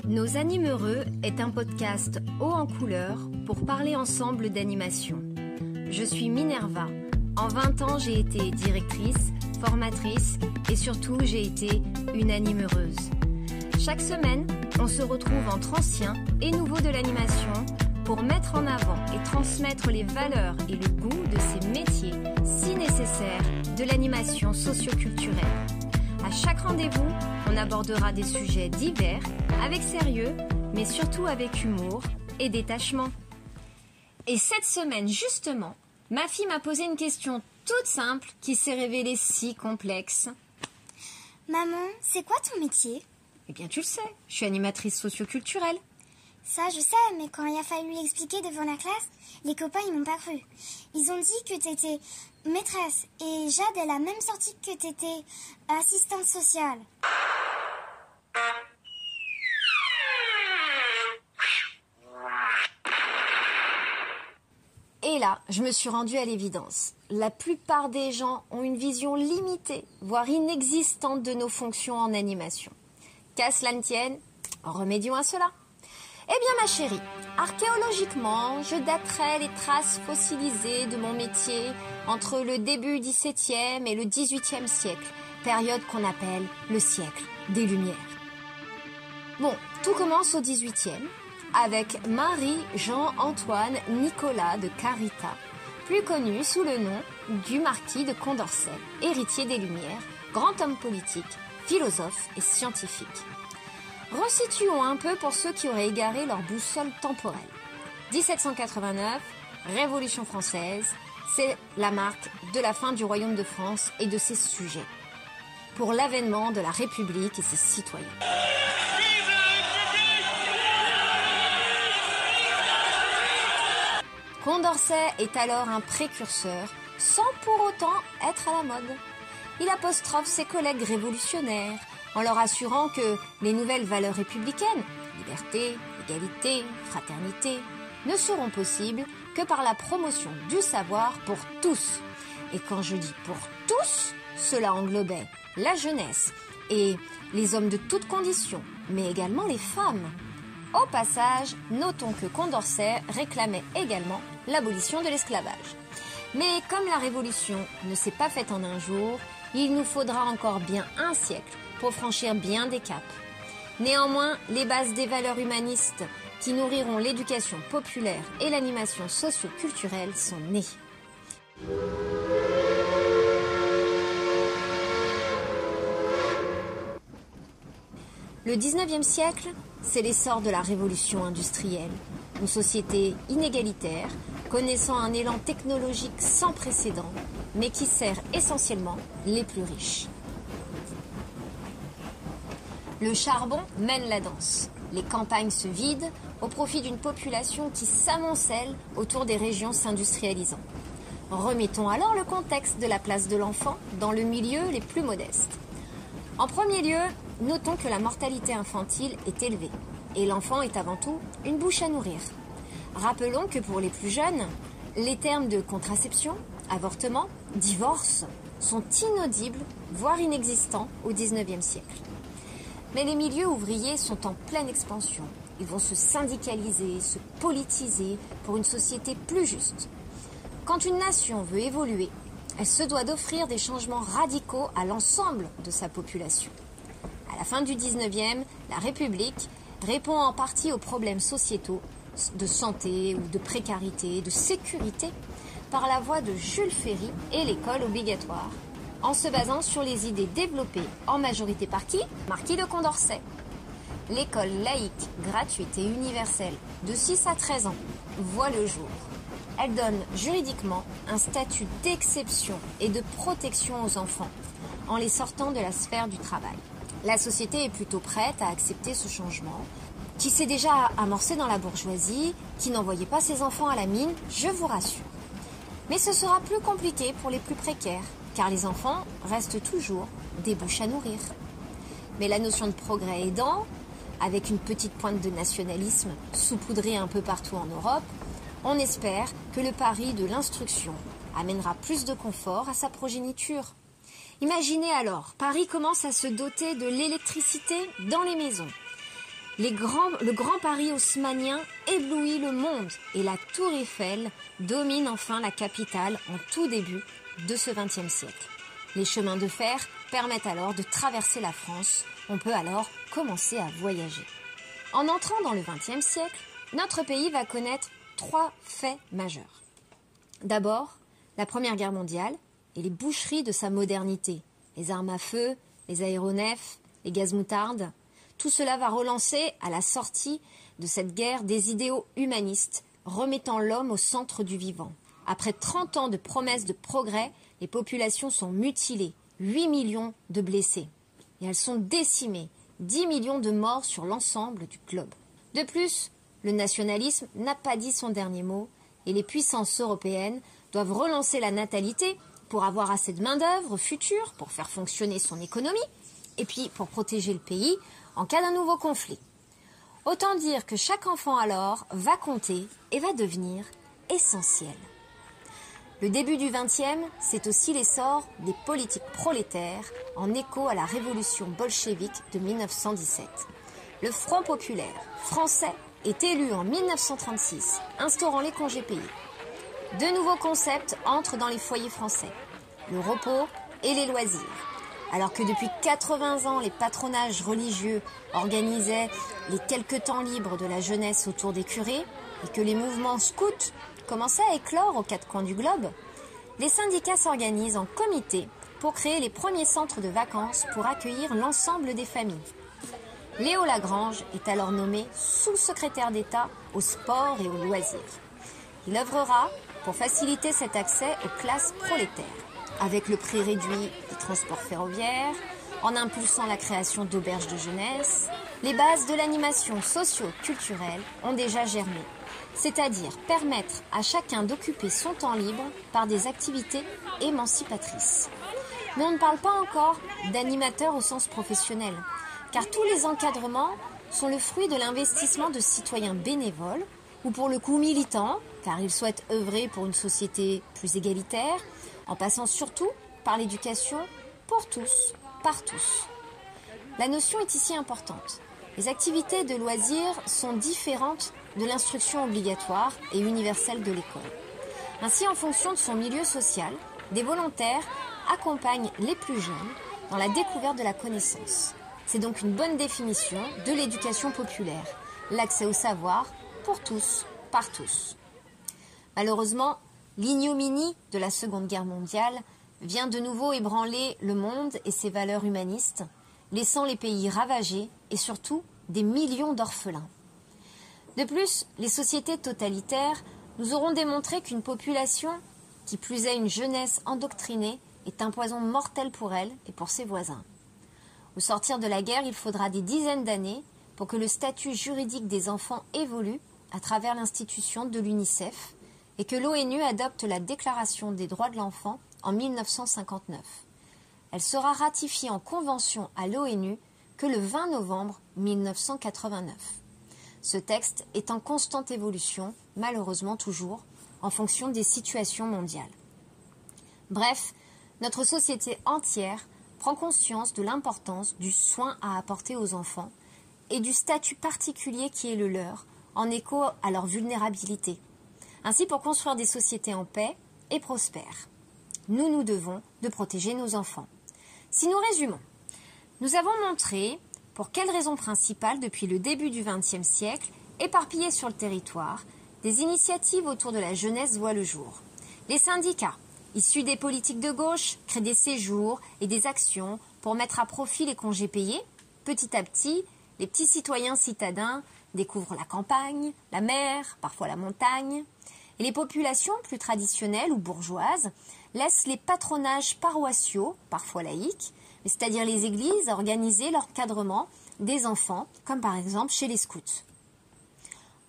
Nos Animeureux est un podcast haut en couleur pour parler ensemble d'animation. Je suis Minerva. En 20 ans, j'ai été directrice, formatrice et surtout, j'ai été une animeureuse. Chaque semaine, on se retrouve entre anciens et nouveaux de l'animation pour mettre en avant et transmettre les valeurs et le goût de ces métiers si nécessaires de l'animation socio-culturelle. À chaque rendez-vous, on abordera des sujets divers, avec sérieux, mais surtout avec humour et détachement. Et cette semaine, justement, ma fille m'a posé une question toute simple qui s'est révélée si complexe. Maman, c'est quoi ton métier ? Eh bien, tu le sais, je suis animatrice socio-culturelle. Ça, je sais, mais quand il a fallu l'expliquer devant la classe, les copains, ils m'ont pas cru. Ils ont dit que t'étais maîtresse et Jade, elle a même sorti que t'étais assistante sociale. Et là, je me suis rendue à l'évidence. La plupart des gens ont une vision limitée, voire inexistante de nos fonctions en animation. Qu'à cela ne tienne, remédions à cela. Eh bien ma chérie, archéologiquement, je daterai les traces fossilisées de mon métier entre le début XVIIe et le XVIIIe siècle, période qu'on appelle le siècle des Lumières. Bon, tout commence au XVIIIe, avec Marie-Jean-Antoine Nicolas de Carita, plus connu sous le nom du marquis de Condorcet, héritier des Lumières, grand homme politique, philosophe et scientifique. Resituons un peu pour ceux qui auraient égaré leur boussole temporelle. 1789, Révolution française, c'est la marque de la fin du royaume de France et de ses sujets, pour l'avènement de la République et ses citoyens. Condorcet est alors un précurseur, sans pour autant être à la mode. Il apostrophe ses collègues révolutionnaires, en leur assurant que les nouvelles valeurs républicaines, liberté, égalité, fraternité, ne seront possibles que par la promotion du savoir pour tous. Et quand je dis pour tous, cela englobait la jeunesse et les hommes de toutes conditions, mais également les femmes. Au passage, notons que Condorcet réclamait également l'abolition de l'esclavage. Mais comme la révolution ne s'est pas faite en un jour, il nous faudra encore bien un siècle pour franchir bien des caps. Néanmoins, les bases des valeurs humanistes qui nourriront l'éducation populaire et l'animation socio-culturelle sont nées. Le 19e siècle, c'est l'essor de la révolution industrielle, une société inégalitaire, connaissant un élan technologique sans précédent, mais qui sert essentiellement les plus riches. Le charbon mène la danse. Les campagnes se vident au profit d'une population qui s'amoncelle autour des régions s'industrialisant. Remettons alors le contexte de la place de l'enfant dans le milieu les plus modestes. En premier lieu, notons que la mortalité infantile est élevée et l'enfant est avant tout une bouche à nourrir. Rappelons que pour les plus jeunes, les termes de contraception, avortement, divorce sont inaudibles, voire inexistants au XIXe siècle. Mais les milieux ouvriers sont en pleine expansion. Ils vont se syndicaliser, se politiser pour une société plus juste. Quand une nation veut évoluer, elle se doit d'offrir des changements radicaux à l'ensemble de sa population. À la fin du XIXe, la République répond en partie aux problèmes sociétaux de santé ou de précarité, de sécurité, par la voie de Jules Ferry et l'école obligatoire, en se basant sur les idées développées en majorité par qui ? Marquis de Condorcet. L'école laïque, gratuite et universelle de 6 à 13 ans voit le jour. Elle donne juridiquement un statut d'exception et de protection aux enfants en les sortant de la sphère du travail. La société est plutôt prête à accepter ce changement, qui s'est déjà amorcé dans la bourgeoisie, qui n'envoyait pas ses enfants à la mine, je vous rassure. Mais ce sera plus compliqué pour les plus précaires, car les enfants restent toujours des bouches à nourrir. Mais la notion de progrès aidant, avec une petite pointe de nationalisme saupoudrée un peu partout en Europe, on espère que le pari de l'instruction amènera plus de confort à sa progéniture. Imaginez alors, Paris commence à se doter de l'électricité dans les maisons. Le Grand Paris haussmannien éblouit le monde et la Tour Eiffel domine enfin la capitale en tout début de ce XXe siècle. Les chemins de fer permettent alors de traverser la France. On peut alors commencer à voyager. En entrant dans le XXe siècle, notre pays va connaître 3 faits majeurs. D'abord, la Première Guerre mondiale et les boucheries de sa modernité. Les armes à feu, les aéronefs, les gaz moutardes. Tout cela va relancer à la sortie de cette guerre des idéaux humanistes, remettant l'homme au centre du vivant. Après 30 ans de promesses de progrès, les populations sont mutilées, 8 millions de blessés. Et elles sont décimées, 10 millions de morts sur l'ensemble du globe. De plus, le nationalisme n'a pas dit son dernier mot et les puissances européennes doivent relancer la natalité pour avoir assez de main-d'œuvre future, pour faire fonctionner son économie et puis pour protéger le pays en cas d'un nouveau conflit. Autant dire que chaque enfant alors va compter et va devenir essentiel. Le début du XXe, c'est aussi l'essor des politiques prolétaires en écho à la révolution bolchevique de 1917. Le Front populaire français est élu en 1936, instaurant les congés payés. De nouveaux concepts entrent dans les foyers français, le repos et les loisirs. Alors que depuis 80 ans, les patronages religieux organisaient les quelques temps libres de la jeunesse autour des curés et que les mouvements scouts commençaient à éclore aux 4 coins du globe, les syndicats s'organisent en comité pour créer les premiers centres de vacances pour accueillir l'ensemble des familles. Léo Lagrange est alors nommé sous-secrétaire d'État au sport et aux loisirs. Il œuvrera pour faciliter cet accès aux classes prolétaires, avec le prix réduit des transports ferroviaires, en impulsant la création d'auberges de jeunesse. Les bases de l'animation socio-culturelle ont déjà germé, c'est-à-dire permettre à chacun d'occuper son temps libre par des activités émancipatrices. Mais on ne parle pas encore d'animateurs au sens professionnel, car tous les encadrements sont le fruit de l'investissement de citoyens bénévoles, ou pour le coup militants, car ils souhaitent œuvrer pour une société plus égalitaire, en passant surtout par l'éducation pour tous, par tous. La notion est ici importante. Les activités de loisirs sont différentes de l'instruction obligatoire et universelle de l'école. Ainsi, en fonction de son milieu social, des volontaires accompagnent les plus jeunes dans la découverte de la connaissance. C'est donc une bonne définition de l'éducation populaire, l'accès au savoir pour tous, par tous. Malheureusement, l'ignominie de la Seconde Guerre mondiale vient de nouveau ébranler le monde et ses valeurs humanistes, laissant les pays ravagés et surtout des millions d'orphelins. De plus, les sociétés totalitaires nous auront démontré qu'une population, qui plus est une jeunesse endoctrinée, est un poison mortel pour elle et pour ses voisins. Au sortir de la guerre, il faudra des dizaines d'années pour que le statut juridique des enfants évolue à travers l'institution de l'UNICEF et que l'ONU adopte la Déclaration des droits de l'enfant en 1959. Elle sera ratifiée en convention à l'ONU que le 20 novembre 1989. Ce texte est en constante évolution, malheureusement toujours, en fonction des situations mondiales. Bref, notre société entière prend conscience de l'importance du soin à apporter aux enfants et du statut particulier qui est le leur, en écho à leur vulnérabilité. Ainsi, pour construire des sociétés en paix et prospères, nous devons de protéger nos enfants. Si nous résumons, nous avons montré pour quelles raisons principales, depuis le début du XXe siècle, éparpillées sur le territoire, des initiatives autour de la jeunesse voient le jour. Les syndicats, issus des politiques de gauche, créent des séjours et des actions pour mettre à profit les congés payés. Petit à petit, les petits citoyens citadins découvrent la campagne, la mer, parfois la montagne. Et les populations plus traditionnelles ou bourgeoises laissent les patronages paroissiaux, parfois laïques, c'est-à-dire les églises, organiser l'encadrement des enfants, comme par exemple chez les scouts.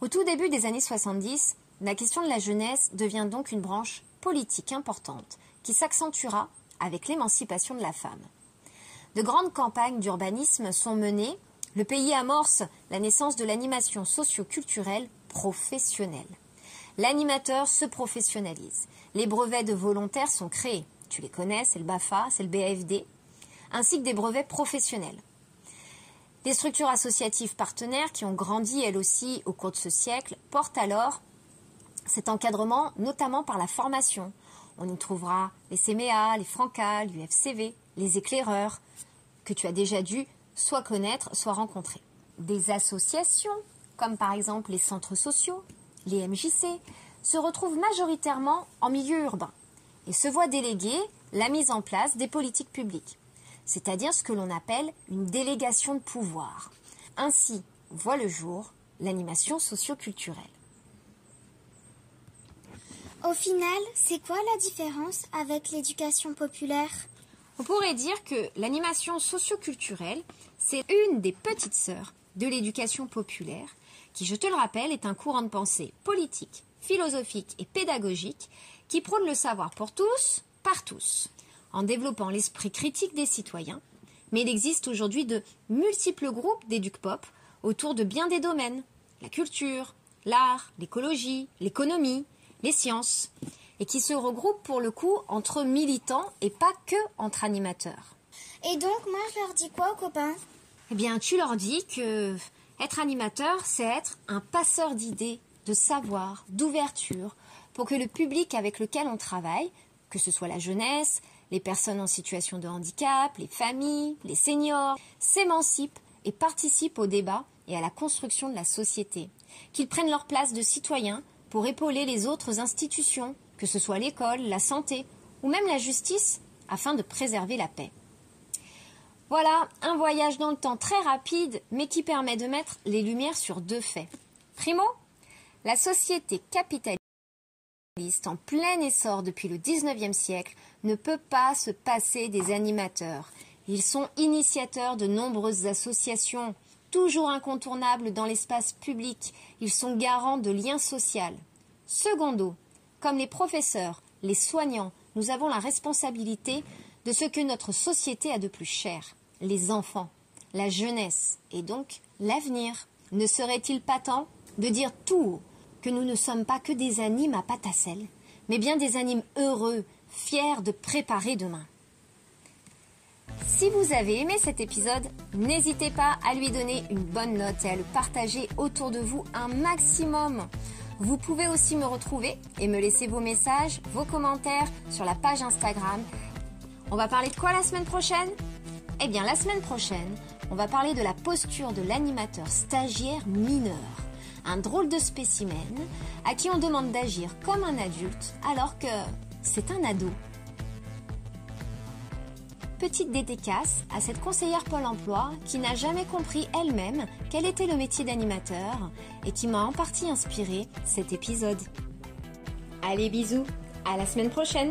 Au tout début des années 70, la question de la jeunesse devient donc une branche politique importante qui s'accentuera avec l'émancipation de la femme. De grandes campagnes d'urbanisme sont menées, le pays amorce la naissance de l'animation socio-culturelle professionnelle. L'animateur se professionnalise. Les brevets de volontaires sont créés. Tu les connais, c'est le BAFA, c'est le BAFD, ainsi que des brevets professionnels. Les structures associatives partenaires qui ont grandi elles aussi au cours de ce siècle portent alors cet encadrement notamment par la formation. On y trouvera les CMEA, les Franca, l'UFCV, les éclaireurs, que tu as déjà dû soit connaître, soit rencontrer. Des associations, comme par exemple les centres sociaux, les MJC, se retrouvent majoritairement en milieu urbain et se voient déléguer la mise en place des politiques publiques, c'est-à-dire ce que l'on appelle une délégation de pouvoir. Ainsi voit le jour l'animation socio-culturelle. Au final, c'est quoi la différence avec l'éducation populaire ? On pourrait dire que l'animation socio-culturelle, c'est une des petites sœurs de l'éducation populaire, qui, je te le rappelle, est un courant de pensée politique, philosophique et pédagogique qui prône le savoir pour tous, par tous, en développant l'esprit critique des citoyens. Mais il existe aujourd'hui de multiples groupes d'éduc-pop autour de bien des domaines, la culture, l'art, l'écologie, l'économie, les sciences, et qui se regroupent pour le coup entre militants et pas que entre animateurs. Et donc, moi, je leur dis quoi aux copains ? Eh bien, tu leur dis que être animateur, c'est être un passeur d'idées, de savoir, d'ouverture, pour que le public avec lequel on travaille, que ce soit la jeunesse, les personnes en situation de handicap, les familles, les seniors, s'émancipent et participent au débat et à la construction de la société, qu'ils prennent leur place de citoyens pour épauler les autres institutions, que ce soit l'école, la santé ou même la justice, afin de préserver la paix. Voilà un voyage dans le temps très rapide, mais qui permet de mettre les lumières sur deux faits. Primo, la société capitaliste en plein essor depuis le 19e siècle ne peut pas se passer des animateurs. Ils sont initiateurs de nombreuses associations, toujours incontournables dans l'espace public. Ils sont garants de liens sociaux. Secondo, comme les professeurs, les soignants, nous avons la responsabilité de ce que notre société a de plus cher, les enfants, la jeunesse et donc l'avenir. Ne serait-il pas temps de dire tout haut que nous ne sommes pas que des animes à pâte à sel, mais bien des animes heureux, fiers de préparer demain. Si vous avez aimé cet épisode, n'hésitez pas à lui donner une bonne note et à le partager autour de vous un maximum. Vous pouvez aussi me retrouver et me laisser vos messages, vos commentaires sur la page Instagram. On va parler de quoi la semaine prochaine ? Eh bien, la semaine prochaine, on va parler de la posture de l'animateur stagiaire mineur. Un drôle de spécimen à qui on demande d'agir comme un adulte alors que c'est un ado. Petite dédicace à cette conseillère Pôle emploi qui n'a jamais compris elle-même quel était le métier d'animateur et qui m'a en partie inspiré cet épisode. Allez, bisous, à la semaine prochaine!